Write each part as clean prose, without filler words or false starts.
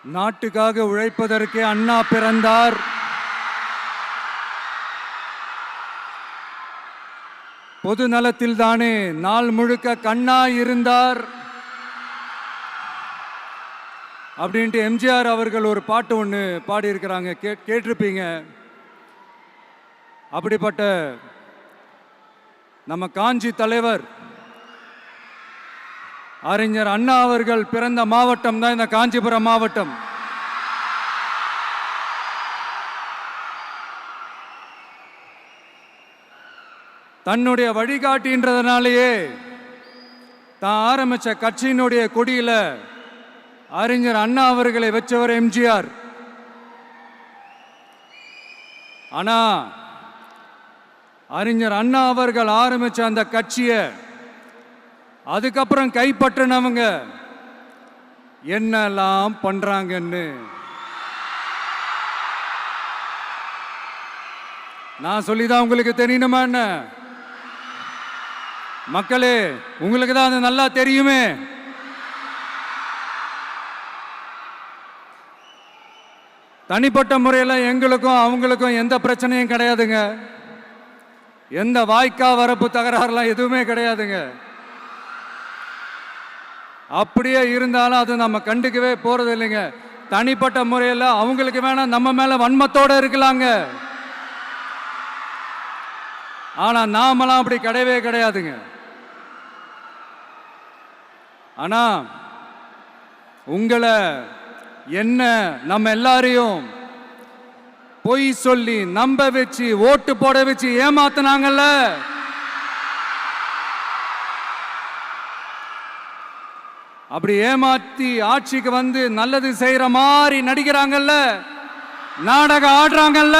நாட்டுக்காக உழைப்பதற்கே அண்ணா பிறந்தார். பொது நலத்தில் தானே நாள் முழுக்க கண்ணா இருந்தார் அப்படின்ட்டு எம்ஜிஆர் அவர்கள் ஒரு பாட்டு ஒன்று பாடியிருக்கிறாங்க, கேட்டிருப்பீங்க. அப்படிப்பட்ட நம்ம காஞ்சி தலைவர் அறிஞர் அண்ணா அவர்கள் பிறந்த மாவட்டம் தான் இந்த காஞ்சிபுரம் மாவட்டம். தன்னுடைய வழிகாட்டின்றதுனாலேயே தான் ஆரம்பிச்ச கட்சியினுடைய கொடியில அறிஞர் அண்ணா அவர்களை வச்சவர் எம்ஜிஆர். ஆனா அறிஞர் அண்ணா அவர்கள் ஆரம்பிச்ச அந்த கட்சியை அதுக்கப்புறம் கைப்பற்றினவங்க என்னெல்லாம் பண்றாங்கன்னு நான் சொல்லிதான் உங்களுக்கு தெரியணுமா என்ன? மக்களே, உங்களுக்கு தான் அது நல்லா தெரியுமே. தனிப்பட்ட முறையில் எங்களுக்கும் அவங்களுக்கும் எந்த பிரச்சனையும் கிடையாதுங்க. எந்த வாய்க்கா வரப்பு தகராறுலாம் எதுவுமே கிடையாதுங்க. அப்படியே இருந்தாலும் அது நம்ம கண்டுக்கவே போறது இல்லைங்க. தனிப்பட்ட முறையில் அவங்களுக்கு வேணா நம்ம மேல வன்மத்தோட இருக்கலாங்க. ஆனா நாமெல்லாம் அப்படி கிடையவே கிடையாதுங்க. ஆனா உங்களை என்ன நம்ம எல்லாரையும் பொய் சொல்லி நம்ப வச்சு ஓட்டு போட வச்சு ஏமாத்தினாங்கல்ல, அப்படி ஏமாத்தி ஆட்சிக்கு வந்து நல்லது செய்யற மாதிரி நடிக்கிறாங்கல்ல, நாடகம் ஆடுறாங்கல்ல,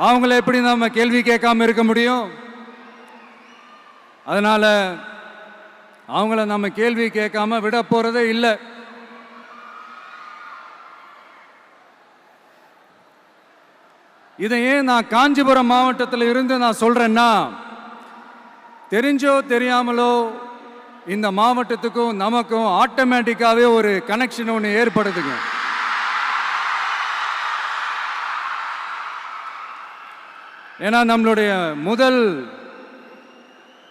அவங்கள எப்படி நம்ம கேள்வி கேட்காம இருக்க முடியும்? அதனால அவங்கள நம்ம கேள்வி கேட்காம விட போறதே இல்லை. இதையே நான் காஞ்சிபுரம் மாவட்டத்தில் இருந்து நான் சொல்றேன்னா, தெரிஞ்சோ தெரியாமலோ இந்த மாவட்டத்துக்கும் நமக்கும் ஆட்டோமேட்டிக்காவே ஒரு கனெக்ஷன் ஒன்று ஏற்படுதுங்க. ஏன்னா நம்மளுடைய முதல்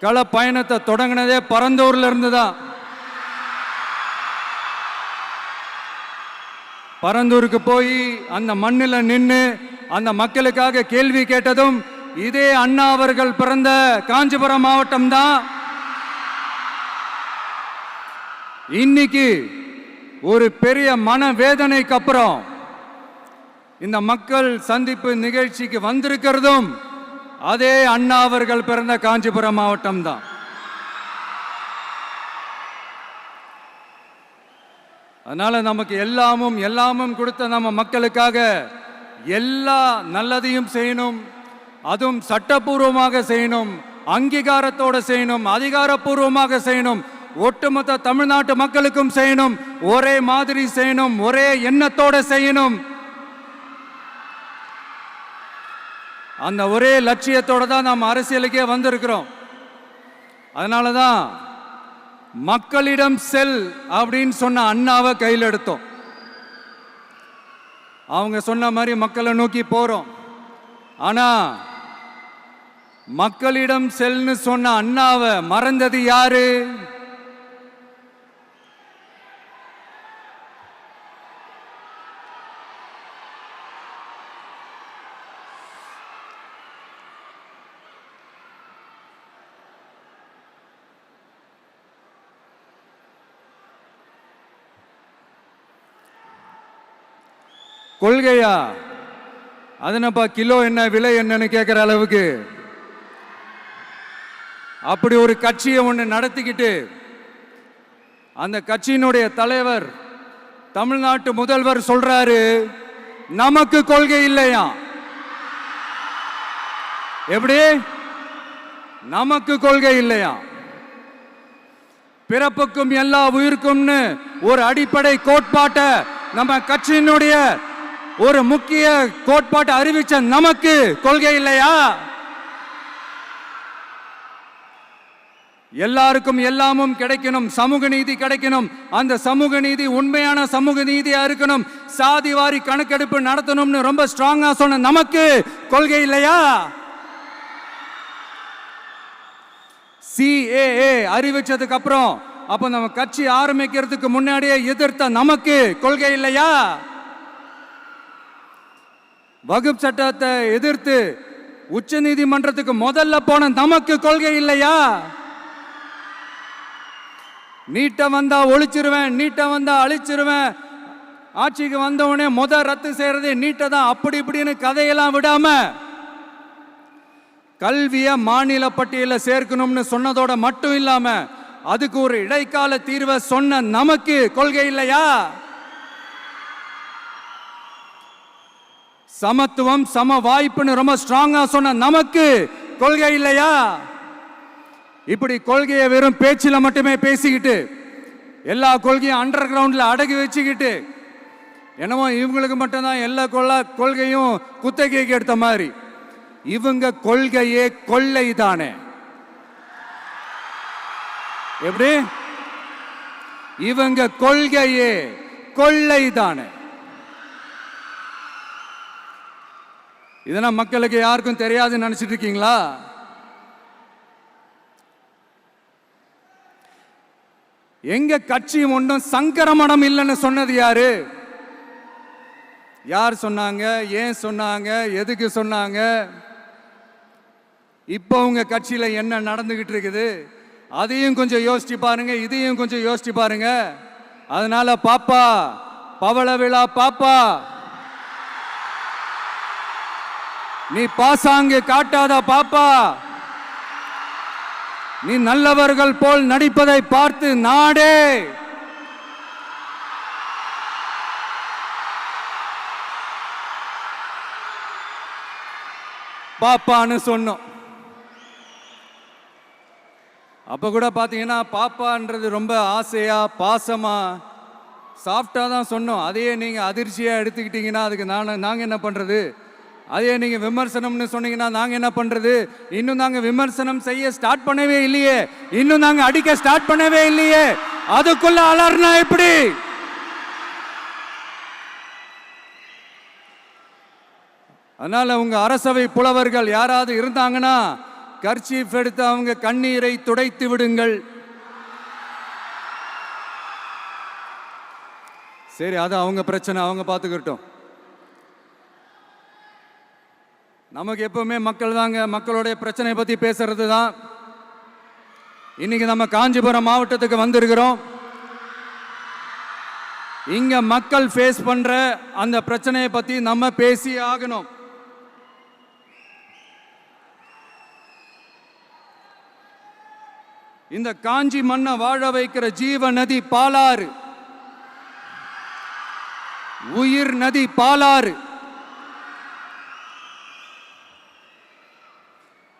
கள பயணத்தை தொடங்கினதே பரந்தூர்ல இருந்து தான். பரந்தூருக்கு போய் அந்த மண்ணில் நின்று அந்த மக்களுக்காக கேள்வி கேட்டதும் இதே அண்ணா அவர்கள் பிறந்த காஞ்சிபுரம் மாவட்டம் தான். இன்னைக்கு ஒரு பெரிய மனவேதனைக்கு அப்புறம் இந்த மக்கள் சந்திப்பு நிகழ்ச்சிக்கு வந்திருக்கிறதும் அதே அண்ணா அவர்கள் பிறந்த காஞ்சிபுரம் மாவட்டம் தான். அதனால நமக்கு எல்லாமும் கொடுத்த நம்ம மக்களுக்காக எல்லா நல்லதையும் செய்யணும், அதுவும் சட்டப்பூர்வமாக செய்யணும், அங்கீகாரத்தோட செய்யணும், அதிகாரப்பூர்வமாக செய்யணும், ஒட்டுமொத்த தமிழ்நாட்டு மக்களுக்கும் செய்யணும், ஒரே மாதிரி செய்யணும், ஒரே எண்ணத்தோட செய்யணும். அந்த ஒரே லட்சியத்தோட தான் நாம் அரசியலுக்கே வந்திருக்கிறோம். அதனாலதான் மக்களிடம் செல் அப்படின்னு சொன்ன அண்ணாவை கையில் எடுத்தோம். அவங்க சொன்ன மாதிரி மக்களை நோக்கி போறோம். ஆனா மக்களிடம் செல்னு சொன்ன அண்ணாவை மறந்தது யாரு? கொள்கையா? அதனப்பா கிலோ என்ன விலை என்னன்னு கேட்கிற அளவுக்கு அப்படி ஒரு கட்சியை ஒன்று நடத்திக்கிட்டு அந்த கட்சியினுடைய தலைவர் தமிழ்நாட்டு முதல்வர் சொல்றாரு, நமக்கு கொள்கை இல்லையா? எப்படி? நமக்கு கொள்கை இல்லையா? பிறப்புக்கும் எல்லா உயிருக்கும்னு ஒரு அடிப்படை கோட்பாட்டை நம்ம கட்சியினுடைய ஒரு முக்கிய கோட்பாட்டை அறிவிச்ச நமக்கு கொள்கை இல்லையா? எல்லாருக்கும் எல்லாமும் கிடைக்கணும், சமூக நீதி கிடைக்கணும். அந்த சமூக நீதி உண்மையான சமூக நீதியா இருக்கணும். சாதி வாரி கணக்கெடுப்பு நடத்தணும்னு ரொம்ப ஸ்ட்ராங்கா சொன்ன நமக்கு கொள்கை இல்லையா? CAA அறிவிச்சதுக்கு அப்புறம் அப்ப நம்ம கட்சி ஆரம்பிக்கிறதுக்கு முன்னாடியே எதிர்த்த நமக்கு கொள்கை இல்லையா? வகுப்பு சட்டத்தை எதிர்த்து உச்ச நீதிமன்றத்துக்கு முதல்ல போன நமக்கு கொள்கை இல்லையா? நீட்ட வந்தா ஒழிச்சிருவேன், நீட்ட வந்தா அழிச்சிருவேன், ஆட்சிக்கு வந்தவனே ரத்து செய்யறதே நீட்ட தான், அப்படி இப்படின்னு கதையெல்லாம் விடாம கல்விய மாநில பட்டியலில் சேர்க்கணும்னு சொன்னதோட மட்டும் இல்லாம அதுக்கு ஒரு இடைக்கால தீர்வை சொன்ன நமக்கு கொள்கை இல்லையா? சமத்துவம் சம வாய்ப்புன்னு ரொம்ப ஸ்ட்ராங்கா சொன்ன நமக்கு கொள்கை இல்லையா? இப்படி கொள்கையை வெறும் பேச்சில மட்டுமே பேசிக்கிட்டு எல்லா கொள்கையும் அண்டர் கிரவுண்ட்ல அடக்கி வச்சுக்கிட்டு என்னமோ இவங்களுக்கு மட்டும்தான் எல்லா கொள்கையும் குத்தகைக்கு எடுத்த மாதிரி. இவங்க கொள்கையே கொள்ளை தானே. எப்படி? இவங்க கொள்கையே கொள்ளை தானே. இதெல்லாம் மக்களுக்கு யாருக்கும் தெரியாதுன்னு நினைச்சிட்டு இருக்கீங்களா? எங்க கட்சி ஒன்றும் சங்கரமடம் இல்லைன்னு சொன்னது யாரு? யார் சொன்னாங்க? ஏன் சொன்னாங்க? எதுக்கு சொன்னாங்க? இப்போ உங்க கட்சியில என்ன நடந்துகிட்டு இருக்குது அதையும் கொஞ்சம் யோசிச்சு பாருங்க, இதையும் கொஞ்சம் யோசிச்சு பாருங்க. அதனால பாப்பா, பவள விழா பாப்பா, நீ பாசாங்கு காட்டாத பாப்பா. நீ நல்லவர்கள் போல் நடிப்பதை பார்த்து நாடே பாப்பான்னு சொன்னோம். அப்ப கூட பாத்தீங்கன்னா பாப்பான்றது ரொம்ப ஆசையா பாசமா சாஃப்டா தான் சொன்னோம். அதையே நீங்க அதிர்ச்சியா எடுத்துக்கிட்டீங்கன்னா அதுக்கு நாங்க என்ன பண்றது? அதே நீங்க விமர்சனம்னு சொன்னீங்கன்னா நாங்க என்ன பண்றது? இன்னும் நாங்க விமர்சனம் செய்ய ஸ்டார்ட் பண்ணவே இல்லையே, இன்னும் நாங்க அடிக்க ஸ்டார்ட் பண்ணவே இல்லையே, அதுக்குள்ள அலர்னா எப்படி? அதனால உங்க அரசவை புலவர்கள் யாராவது இருந்தாங்கன்னா கர்ச்சீஃப் எடுத்து அவங்க கண்ணீரை துடைத்து விடுங்கள். சரி, அது அவங்க பிரச்சனை, அவங்க பார்த்துக்கிட்டோம். நமக்கு எப்பவுமே மக்கள் தாங்க, மக்களுடைய பிரச்சனை பத்தி பேசுறது தான். இன்னைக்கு நம்ம காஞ்சிபுரம் மாவட்டத்துக்கு வந்திருக்கிறோம். இங்க மக்கள் ஃபேஸ் பண்ற அந்த பிரச்சனையை பத்தி நம்ம பேசி ஆகணும். இந்த காஞ்சி மண்ணை வாழ வைக்கிற ஜீவ நதி பாலாறு, உயிர் நதி பாலாறு.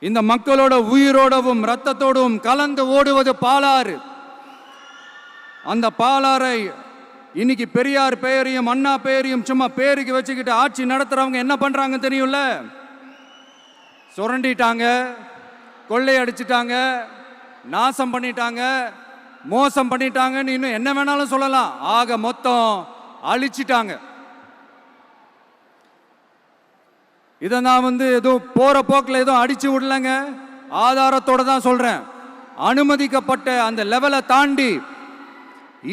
இந்த மக்களோட உயிரோடவும் ரத்தத்தோடும் கலந்து ஓடுவது பாலாறு. அந்த பாலாறை இன்னைக்கு பெரியார் பெயரையும் அண்ணா பெயரையும் சும்மா பேருக்கு வச்சுக்கிட்டு ஆட்சி நடத்துறவங்க என்ன பண்றாங்க தெரியும்ல? சுரண்டிட்டாங்க, கொள்ளையடிச்சிட்டாங்க, நாசம் பண்ணிட்டாங்க, மோசம் பண்ணிட்டாங்கன்னு இன்னும் என்ன வேணாலும் சொல்லலாம். ஆக மொத்தம் அழிச்சிட்டாங்க. இதை நான் ஏதோ போற போக்கில் ஏதோ அடிச்சு விடலங்க, ஆதாரத்தோட தான் சொல்றேன். அனுமதிக்கப்பட்ட அந்த லெவலை தாண்டி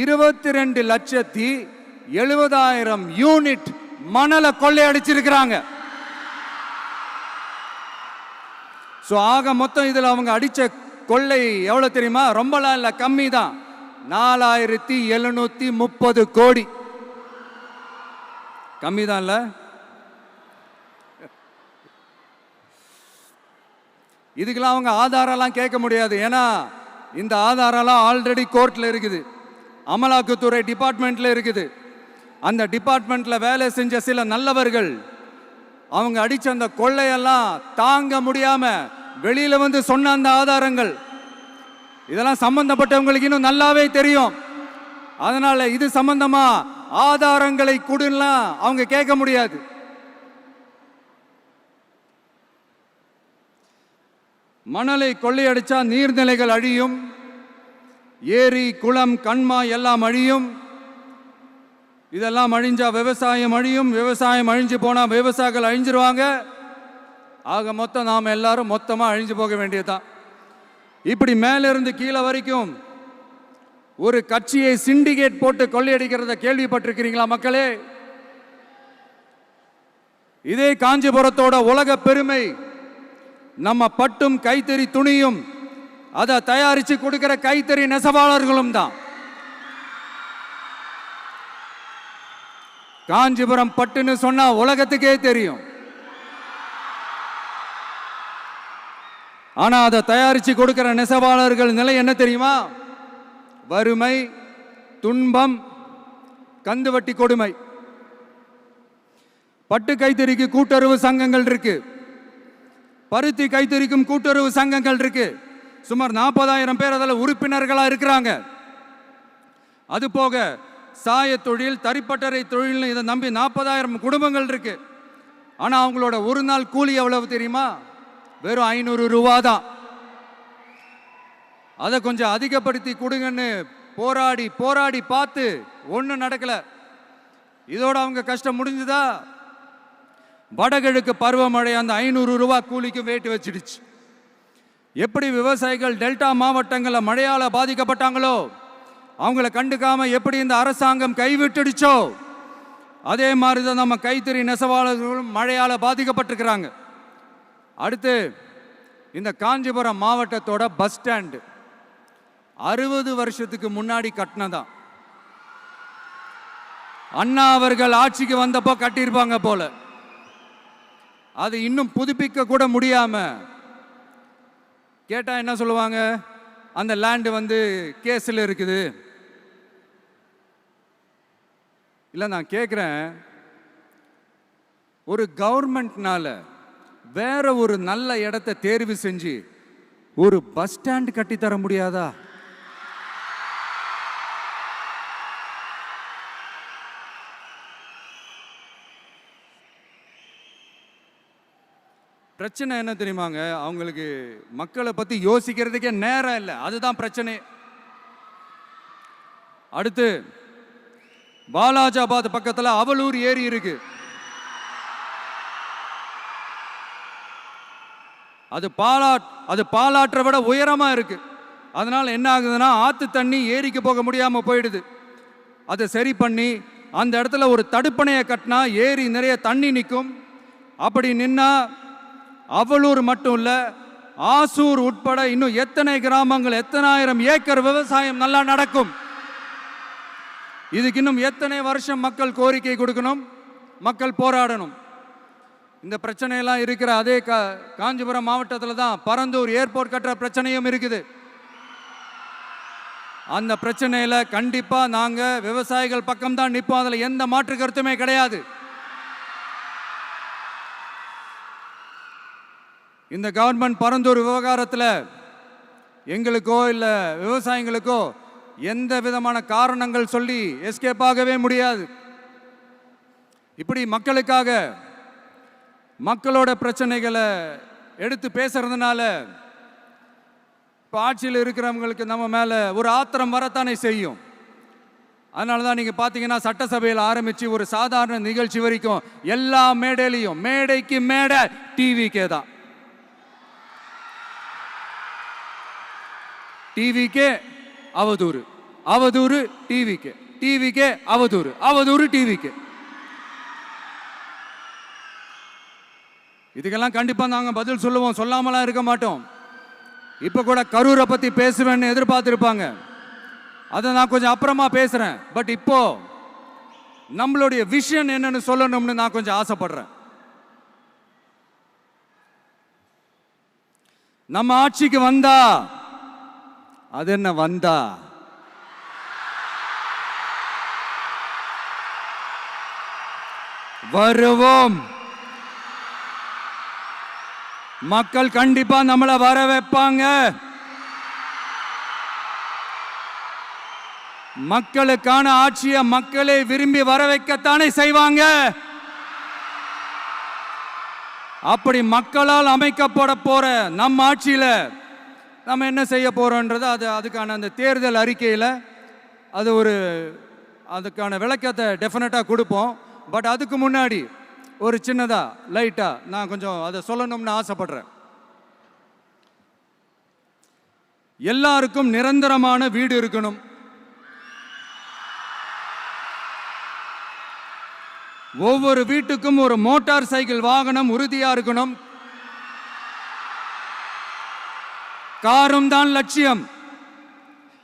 22,70,000 யூனிட் மணலை கொள்ளையடிச்சிருக்கிறாங்க. ஆக மொத்தம் இதுல அவங்க அடிச்ச கொள்ளை எவ்வளவு தெரியுமா? ரொம்பலாம் இல்ல, கம்மி தான். 4,730 கோடி. கம்மி தான் இல்ல? இதுக்கெல்லாம் அவங்க ஆதாரம்லாம் கேட்க முடியாது. ஏன்னா இந்த ஆதாரம்லாம் ஆல்ரெடி கோர்ட்ல இருக்குது, அமலாக்கத்துறை டிபார்ட்மெண்ட்ல இருக்குது. அந்த டிபார்ட்மெண்ட்ல வேலை செஞ்ச சில நல்லவர்கள் அவங்க அடிச்ச அந்த கொள்ளையெல்லாம் தாங்க முடியாம வெளியில சொன்ன அந்த ஆதாரங்கள் இதெல்லாம் சம்பந்தப்பட்டவங்களுக்கு இன்னும் நல்லாவே தெரியும். அதனால இது சம்பந்தமா ஆதாரங்களை கொடுலாம் அவங்க கேட்க முடியாது. 3 மணலை கொள்ளையடிச்சா நீர்நிலைகள் அழியும், ஏரி குளம் கண்மாய் எல்லாம் அழியும். இதெல்லாம் அழிஞ்சா விவசாயம் அழியும், விவசாயம் அழிஞ்சு போனா விவசாயிகள் அழிஞ்சிருவாங்க. ஆக மொத்தம் நாம் எல்லாரும் மொத்தமா அழிஞ்சு போக வேண்டியதுதான். இப்படி மேலிருந்து கீழே வரைக்கும் ஒரு கட்சியை சிண்டிகேட் போட்டு கொள்ளையடிக்கிறத கேள்விப்பட்டிருக்கிறீங்களா மக்களே? இதே காஞ்சிபுரத்தோட உலக பெருமை நம்ம பட்டும் கைத்தறி துணியும் அதை தயாரிச்சு கொடுக்கிற கைத்தறி நெசவாளர்களும் தான். காஞ்சிபுரம் பட்டுன்னு சொன்னா உலகத்துக்கே தெரியும். ஆனா அதை தயாரிச்சு கொடுக்கிற நெசவாளர்கள் நிலை என்ன தெரியுமா? வறுமை, துன்பம், கந்துவட்டி கொடுமை. பட்டு கைத்தறிக்கு கூட்டுறவு சங்கங்கள் இருக்கு, பருத்தி கைத்தறிக்கும் கூட்டுறவு சங்கங்கள் இருக்கு. சுமார் 40,000 பேர் அதில் உறுப்பினர்களா இருக்கிறாங்க. அது போக சாய தொழில், தறிப்பட்டறை தொழில் இதை நம்பி 40,000 குடும்பங்கள் இருக்கு. ஆனா அவங்களோட ஒரு நாள் கூலி எவ்வளவு தெரியுமா? வெறும் 500 ரூபா தான். அதை கொஞ்சம் அதிகப்படுத்தி கொடுங்கன்னு போராடி போராடி பார்த்து ஒன்றும் நடக்கல. இதோட அவங்க கஷ்டம் முடிஞ்சுதா? வடகிழக்கு பருவமழை அந்த 500 ரூபா கூலிக்கும் வேட்டு வச்சிடுச்சு. எப்படி விவசாயிகள் டெல்டா மாவட்டங்களில் மழையால் பாதிக்கப்பட்டாங்களோ, அவங்கள கண்டுக்காம எப்படி இந்த அரசாங்கம் கைவிட்டுடுச்சோ, அதே மாதிரி தான் நம்ம கைத்தறி நெசவாளர்களும் மழையால் பாதிக்கப்பட்டிருக்கிறாங்க. அடுத்து இந்த காஞ்சிபுரம் மாவட்டத்தோட பஸ் ஸ்டாண்டு 60 வருஷத்துக்கு முன்னாடி கட்டினதான். அண்ணா அவர்கள் ஆட்சிக்கு வந்தப்போ கட்டியிருப்பாங்க போல. அது இன்னும் புதுப்பிக்க கூட முடியாம கேட்டா என்ன சொல்லுவாங்க? அந்த லேண்டு வந்து கேஸில் இருக்குது. இல்லை, நான் கேட்குறேன், ஒரு கவர்மெண்ட்னால வேற ஒரு நல்ல இடத்தை தேர்வு செஞ்சு ஒரு பஸ் ஸ்டாண்ட் கட்டித்தர முடியாதா? பிரச்சனை என்ன தெரியுமாங்க? அவங்களுக்கு மக்களை பத்தி யோசிக்கிறதுக்கே நேரம் இல்லை. அதுதான் பிரச்சனை. அடுத்து வாலாஜாபாத் பக்கத்துல அவலூர் ஏரி இருக்கு. அது பாலாற்றை விட உயரமா இருக்கு. அதனால என்ன ஆகுதுன்னா, ஆத்து தண்ணி ஏரிக்கு போக முடியாம போயிடுது. அதை சரி பண்ணி அந்த இடத்துல ஒரு தடுப்பணையை கட்டினா ஏரி நிறைய தண்ணி நிற்கும். அப்படி நின்னா அவலூர் மட்டும் இல்ல, ஆசூர் உட்பட இன்னும் எத்தனை கிராமங்கள், எத்தனை ஆயிரம் ஏக்கர் விவசாயம் நல்லா நடக்கும். இதுக்கு இன்னும் எத்தனை வருஷம் மக்கள் கோரிக்கை கொடுக்கணும், மக்கள் போராடணும். இந்த பிரச்சனையெல்லாம் இருக்கிற அதே காஞ்சிபுரம் மாவட்டத்தில் தான் பரந்தூர் ஏர்போர்ட் கட்டுற பிரச்சனையும் இருக்குது. அந்த பிரச்சனையில கண்டிப்பா நாங்க விவசாயிகள் பக்கம் தான் நிற்போம். அதுல எந்த மாற்று கருத்துமே கிடையாது. இந்த கவர்மெண்ட் பரந்தூர் விவகாரத்தில் எங்களுக்கோ இல்லை விவசாயிகளுக்கோ எந்த விதமான காரணங்கள் சொல்லி எஸ்கேப் ஆகவே முடியாது. இப்படி மக்களுக்காக மக்களோட பிரச்சனைகளை எடுத்து பேசுறதுனால இப்போ ஆட்சியில் இருக்கிறவங்களுக்கு நம்ம மேலே ஒரு ஆத்திரம் வரத்தானே செய்யும். அதனால தான் நீங்கள் பார்த்தீங்கன்னா சட்டசபையில் ஆரம்பித்து ஒரு சாதாரண நிகழ்ச்சி வரைக்கும் எல்லா மேடையிலையும் மேடைக்கு மேடை டிவிக்கே தான். டிவிக்கே அவதூறு, அவதூறு டிவிக்கே, டிவிக்கே அவதூறு, அவதூறு டிவிக்கே. இதுக்கெல்லாம் கண்டிப்பா நாங்க பதில் சொல்லுவோம், சொல்லாமலாம் இருக்க மாட்டோம். இப்ப கூட கரூரை பத்தி பேசுவேன்னு எதிர்பார்த்திருப்பாங்க. அதை நான் கொஞ்சம் அப்புறமா பேசுறேன். பட் இப்போ நம்மளுடைய விஷன் என்னன்னு சொல்லணும்னு நான் கொஞ்சம் ஆசைப்படுறேன். நம்ம ஆட்சிக்கு வந்தா, அது என்ன வந்தா, வருவோம். மக்கள் கண்டிப்பா நம்மளை வர வைப்பாங்க. மக்களுக்கான ஆட்சியை மக்களே விரும்பி வர வைக்கத்தானே செய்வாங்க. அப்படி மக்களால் அமைக்கப்பட போற நம் ஆட்சியில நம்ம என்ன செய்ய போறோம்ன்றது அதுக்கான அந்த தேர்தல் அறிக்கையில் அதுக்கான விளக்கத்தை டெஃபினட்டா கொடுப்போம். பட் அதுக்கு முன்னாடி ஒரு சின்னதா லைட்டா நான் கொஞ்சம் அதை சொல்லணும்னு ஆசைப்படுறேன். எல்லாருக்கும் நிரந்தரமான வீடு இருக்கணும். ஒவ்வொரு வீட்டுக்கும் ஒரு மோட்டார் சைக்கிள் வாகனம் உறுதியா இருக்கணும். காரும் தான் லட்சியம்.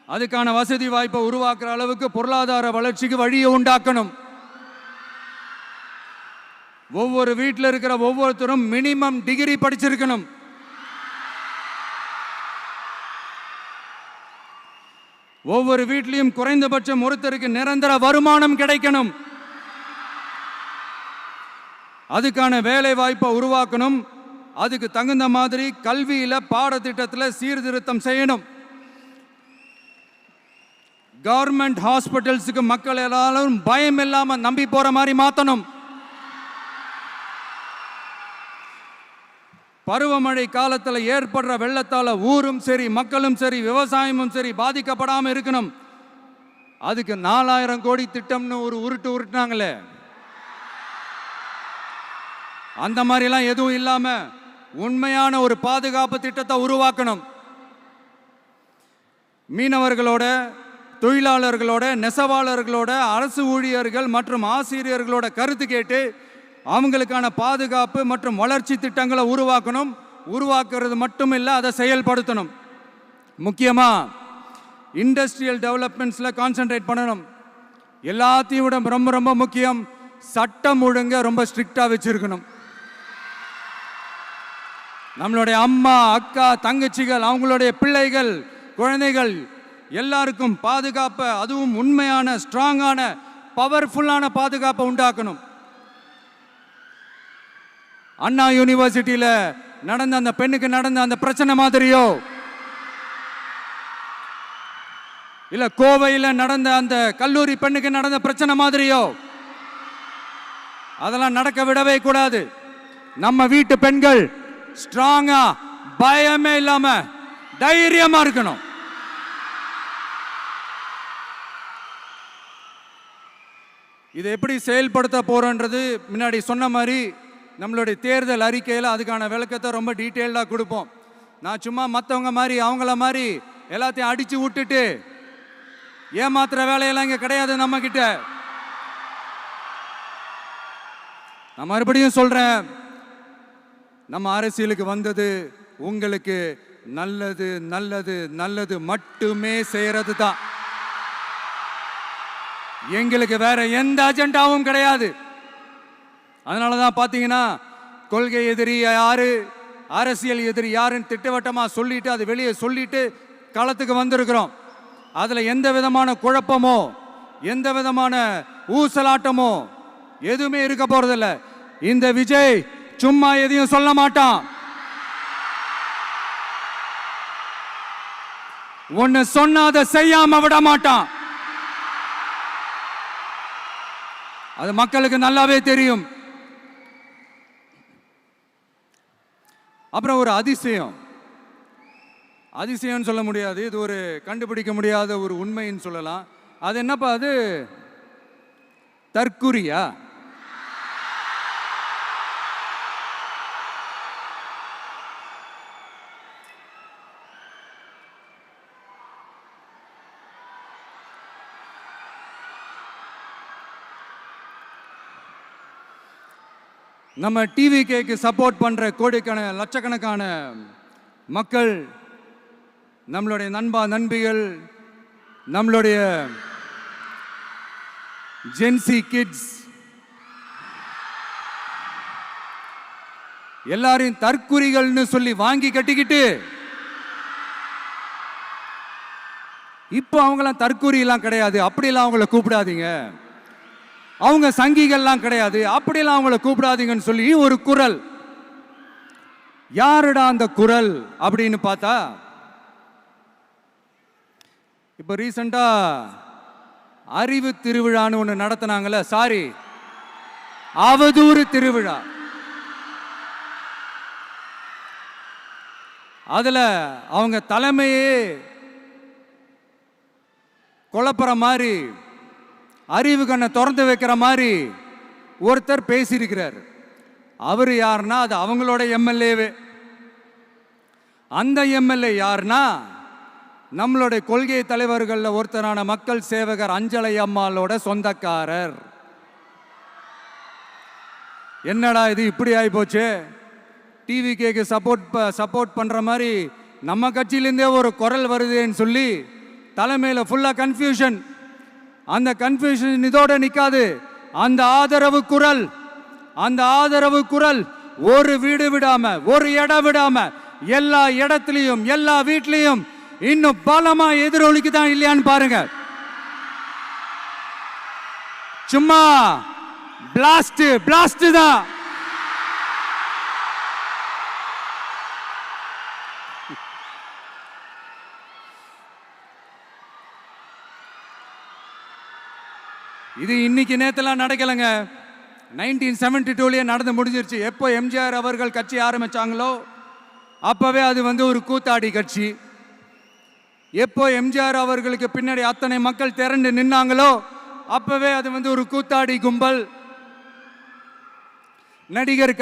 அதுக்கான வசதி வாய்ப்பை உருவாக்குற அளவுக்கு பொருளாதார வளர்ச்சிக்கு வழியை உண்டாக்கணும். ஒவ்வொரு வீட்டில் இருக்கிற ஒவ்வொருத்தரும் மினிமம் டிகிரி படிச்சிருக்கணும். ஒவ்வொரு வீட்லையும் குறைந்தபட்சம் ஒருத்தருக்கு நிரந்தர வருமானம் கிடைக்கணும். அதுக்கான வேலை வாய்ப்பை உருவாக்கணும். அதுக்கு தகுந்த மாதிரி கல்வியில பாடத்திட்டத்தில் சீர்திருத்தம் செய்யணும். கவர்மெண்ட் ஹாஸ்பிட்டல்ஸுக்கு மக்கள் எல்லாரும் பயம் இல்லாம நம்பி போற மாதிரி மாத்தணும். பருவமழை காலத்தில் ஏற்படுற வெள்ளத்தால ஊரும் சரி மக்களும் சரி விவசாயமும் சரி பாதிக்கப்படாம இருக்கணும். அதுக்கு 4000 கோடி திட்டம்னு ஒரு உருட்டுனாங்களே, அந்த மாதிரிலாம் எதுவும் இல்லாம உண்மையான ஒரு பாதுகாப்பு திட்டத்தை உருவாக்கணும். மீனவர்களோட, தொழிலாளர்களோட, நெசவாளர்களோட, அரசு ஊழியர்கள் மற்றும் ஆசிரியர்களோட கருத்து கேட்டு அவங்களுக்கான பாதுகாப்பு மற்றும் வளர்ச்சி திட்டங்களை உருவாக்கணும். உருவாக்குறது மட்டும் இல்லை, அதை செயல்படுத்தணும். முக்கியமாக இண்டஸ்ட்ரியல் டெவலப்மெண்ட்ஸில் கான்சென்ட்ரேட் பண்ணணும். எல்லாத்தையும் விட ரொம்ப ரொம்ப முக்கியம், சட்டம் ஒழுங்க ரொம்ப ஸ்ட்ரிக்டாக வச்சிருக்கணும். நம்மளுடைய அம்மா, அக்கா, தங்கச்சிகள், அவங்களுடைய பிள்ளைகள், குழந்தைகள் எல்லாருக்கும் பாதுகாப்பை, அதுவும் உண்மையான ஸ்ட்ராங்கான பவர்ஃபுல்லான பாதுகாப்பை உண்டாக்கணும். அண்ணா யூனிவர்சிட்டியில நடந்த அந்த பெண்ணுக்கு நடந்த அந்த பிரச்சனை மாதிரியோ, இல்ல கோவையில் நடந்த அந்த கல்லூரி பெண்ணுக்கு நடந்த பிரச்சனை மாதிரியோ அதெல்லாம் நடக்க விடவே கூடாது. நம்ம வீட்டு பெண்கள் ஸ்ட்ராங்கா, பயமே இல்லாம தைரியமா இருக்கணும். இதை எப்படி செயல்படுத்த போறோன்றது முன்னாடி சொன்ன மாதிரி நம்மளுடைய தேர்தல் அறிக்கையில் அதுக்கான விளக்கத்தை ரொம்ப டீட்டெயில்டாக கொடுப்போம். நான் சும்மா மற்றவங்க மாதிரி அவங்கள மாதிரி எல்லாத்தையும் அடிச்சு விட்டுட்டு ஏமாத்துற வேலையெல்லாம் இங்கே கிடையாது நம்ம கிட்ட. நான் மறுபடியும் சொல்றேன், நம்ம அரசியலுக்கு வந்தது உங்களுக்கு நல்லது நல்லது நல்லது மட்டுமே செய்யறது தான். எங்களுக்கு வேற எந்த அஜெண்டாவும் கிடையாது. அதனால தான் பார்த்தீங்கன்னா கொள்கை எதிரி யாரு, அரசியல் எதிரி யாருன்னு திட்டவட்டமாக சொல்லிட்டு அது வெளியே சொல்லிட்டு களத்துக்கு வந்திருக்கிறோம். அதில் எந்த விதமான குழப்பமோ எந்த விதமான ஊசலாட்டமோ எதுவுமே இருக்க போறதில்ல. இந்த விஜய் சும்மா எதையும் சொல்ல மாட்டான். ஒன்னு சொன்னா அதை செய்யாம விட மாட்டான். அது மக்களுக்கு நல்லாவே தெரியும். அப்புறம் ஒரு அதிசயம் சொல்ல முடியாது, இது ஒரு கண்டுபிடிக்க முடியாத ஒரு உண்மைன்னு சொல்லலாம். அது என்னப்பா, அது தற்குறியா? நம்ம டிவிகேக்கு சப்போர்ட் பண்ற கோடிக்கணக்கான லட்சக்கணக்கான மக்கள், நம்மளுடைய நண்பிகள், நம்மளுடைய ஜென்சி கிட்ஸ் எல்லாரையும் தற்குறிகள்னு சொல்லி வாங்கி கட்டிக்கிட்டு இப்போ அவங்களாம் தற்குறியெல்லாம் கிடையாது, அப்படிலாம் அவங்கள கூப்பிடாதீங்க, அவங்க சங்கிகள்லாம் கிடையாது, அப்படிலாம் அவங்கள கூப்பிடாதீங்கன்னு சொல்லி ஒரு குரல். யாருடா அந்த குரல் அப்படின்னு பார்த்தா, இப்ப ரீசெண்டா அறிவு திருவிழான்னு ஒன்று நடத்தினாங்கல்ல, சாரி அவதூறு திருவிழா. அதுல அவங்க தலைமையே குழப்புற மாதிரி, அறிவு கண்ணை திறந்து வைக்கிற மாதிரி ஒருத்தர் பேசியிருக்கிறார். அவர் யாருன்னா அது அவங்களோட எம்எல்ஏவே. அந்த எம்எல்ஏ யாருன்னா நம்மளுடைய கொள்கை தலைவர்களில் ஒருத்தரான மக்கள் சேவகர் அஞ்சலை அம்மாளோட சொந்தக்காரர். என்னடா இது இப்படி ஆகி போச்சு, டிவிகேக்கு சப்போர்ட் பண்ற மாதிரி நம்ம கட்சியிலேருந்தே ஒரு குரல் வருதுன்னு சொல்லி தலைமையில் ஃபுல்லாக கன்ஃபியூஷன். அந்த கன்ஃபியூஷன் இதோட நிற்காது. அந்த ஆதரவு குரல் ஒரு வீடு விடாம, ஒரு இடம் விடாம, எல்லா இடத்துலையும், எல்லா வீட்லையும் இன்னும் பலமா எதிரொலிக்குதான் இல்லையான்னு பாருங்க. சும்மா பிளாஸ்ட் தான். இது இன்னைக்கு நேத்தெல்லாம் நடக்கலைங்க. 1972 நடந்து முடிஞ்சிருச்சு. எப்போ எம்ஜிஆர் அவர்கள் கட்சி ஆரம்பிச்சாங்களோ அப்பவே அது ஒரு கூத்தாடி கட்சி. எப்போ எம்ஜிஆர் அவர்களுக்கு பின்னாடி அத்தனை மக்கள் திரண்டு நின்னாங்களோ அப்பவே அது ஒரு கூத்தாடி கும்பல். நடிகர்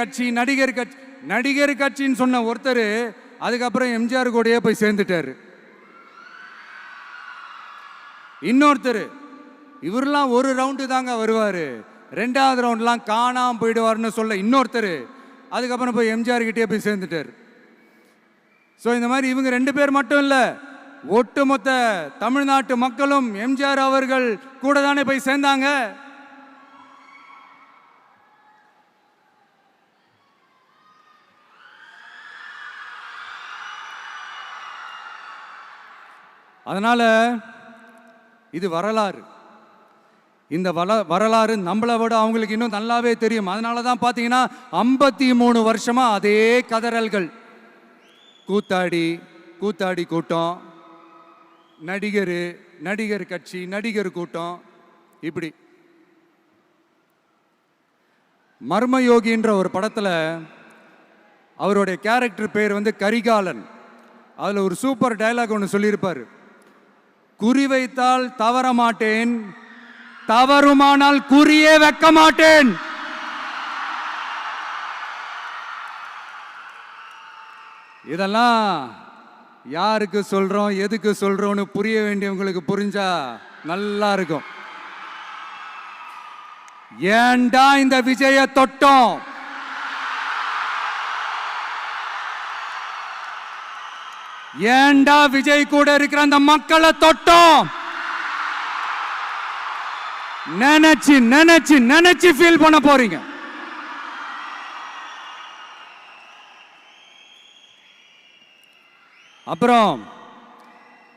கட்சின்னு சொன்ன ஒருத்தர் அதுக்கப்புறம் எம்ஜிஆர் கூடயே போய் சேர்ந்துட்டாரு. இன்னொருத்தர் இவரெல்லாம் ஒரு ரவுண்டு தாங்க வருவாரு, ரெண்டாவது ரவுண்ட்லாம் காணாம போயிடுவார்னு சொல்ல இன்னொருத்தர் அதுக்கப்புறம் போய் எம்ஜிஆர் கிட்டே போய் சேர்ந்துட்டார். ஸோ இந்த மாதிரி இவங்க 2 பேர் மட்டும் இல்லை, ஒட்டுமொத்த தமிழ்நாட்டு மக்களும் எம்ஜிஆர் அவர்கள் கூட தானே போய் சேர்ந்தாங்க. அதனால இது வரலாறு. இந்த வரலாறு நம்மளை விட அவங்களுக்கு இன்னும் நல்லாவே தெரியும். அதனால தான் பார்த்தீங்கன்னா 53 வருஷமா அதே கதறல்கள். கூத்தாடி கூட்டம், நடிகர் கட்சி, நடிகர் கூட்டம், இப்படி. மர்மயோகின்ற ஒரு படத்தில் அவருடைய கேரக்டர் பேர் கரிகாலன். அதில் ஒரு சூப்பர் டயலாக் ஒன்று சொல்லியிருப்பார். குறி வைத்தால் தவற மாட்டேன், தவறுமானால் குறியே வைக்க மாட்டேன். இதெல்லாம் யாருக்கு சொல்றோம், எதுக்கு சொல்றோம்னு புரிய வேண்டியவங்களுக்கு புரிஞ்சா நல்லா இருக்கும். ஏண்டா இந்த விஜய தொட்டோம், ஏண்டா விஜய் கூட இருக்கிற அந்த மக்களை தொட்டோம் நினைச்சு ஃபீல் பண்ண போறீங்க. அப்புறம்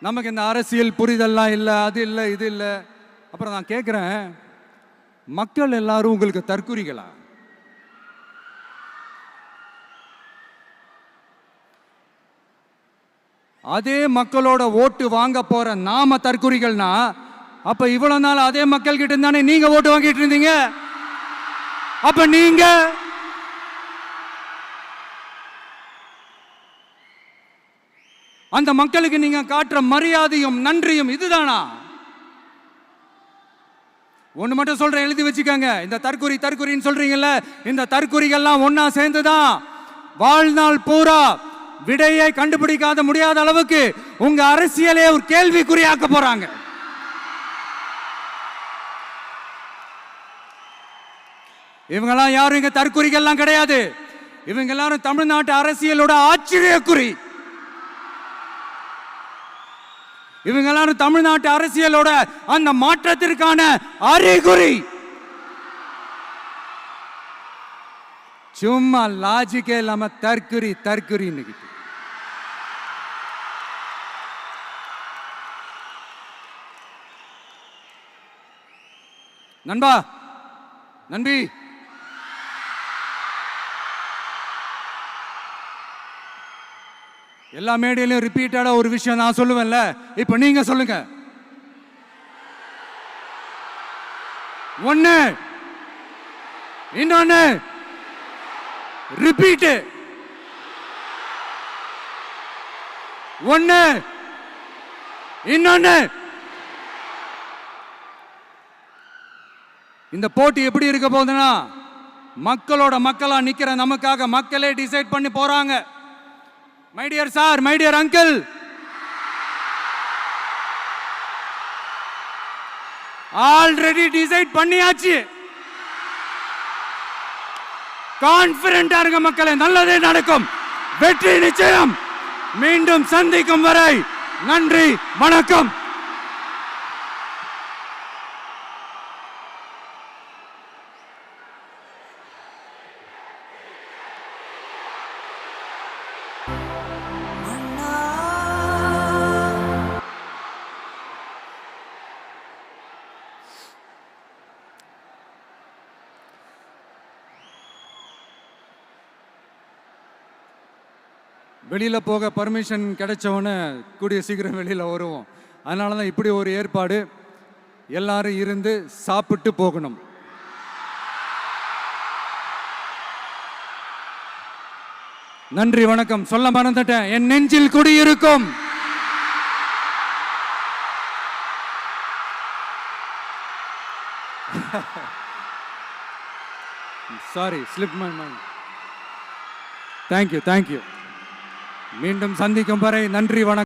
நமக்கு இந்த அரசியல் புரிதல்லாம் இல்லை, அது இல்லை, இது இல்லை. அப்புறம் நான் கேட்குறேன், மக்கள் எல்லாரும் உங்களுக்கு தற்குறிகளா? அதே மக்களோட ஓட்டு வாங்க போற நாம தற்குறிகள்னா அப்ப இவ்வளவு நாள் அதே மக்கள் கிட்ட இருந்தானே நீங்க ஓட்டு வாங்கிட்டு இருந்தீங்க. அப்ப நீங்க அந்த மக்களுக்கு நீங்க காட்டுற மரியாதையும் நன்றியும் இதுதானா? ஒண்ணு மட்டும் சொல்றேன், எழுதி வச்சுக்கோங்க. இந்த தற்குறின்னு சொல்றீங்கல்ல, இந்த தற்குறிகள்லாம் ஒன்னா சேர்ந்துதான் வாழ்நாள் பூரா விடையை கண்டுபிடிக்காத முடியாத அளவுக்கு உங்க அரசியலே ஒரு கேள்விக்குறியாக்க போறாங்க. இவங்கெல்லாம் யாரும் இங்க தற்குறிகள்லாம் கிடையாது. இவங்க எல்லாரும் தமிழ்நாட்டு அரசியலோட ஆச்சரியக்குறி. இவங்க எல்லாரும் தமிழ்நாட்டு அரசியலோட அந்த மாற்றத்திற்கான அறிகுறி. சும்மா லாஜிக்கே இல்லாம தற்குறி. நண்பி, எல்லா மேடையிலும் ரிப்பீட்டடா ஒரு விஷயம் நான் சொல்லுவேன்ல, இப்ப நீங்க சொல்லுங்க. ஒண்ணு, இன்னொன்னு, ரிப்பீட். ஒண்ணு. இன்னொன்னு, இந்த போட்டி எப்படி இருக்க போகுதுன்னா, மக்களோட மக்களா நிக்கிற நமக்காக மக்களே டிசைட் பண்ணி போறாங்க. My dear sir, my dear uncle, already decide பண்ணியாச்சு. கான்பிடண்டா இருக்க மக்களே, நல்லதே நடக்கும், வெற்றி நிச்சயம். மீண்டும் சந்திக்கும் வரை நன்றி, வணக்கம். வெளியில் போக பர்மிஷன் கிடைச்சவொன்னே கூடிய சீக்கிரம் வெளியில் வருவோம். அதனால தான் இப்படி ஒரு ஏற்பாடு. எல்லாரும் இருந்து சாப்பிட்டு போகணும். நன்றி, வணக்கம். சொல்ல மறந்துட்டேன், என் நெஞ்சில் குடியிருக்கும் sorry, slip my mind. Thank you. மீண்டும் சந்திக்கும் வரை நன்றி, வணக்கம்.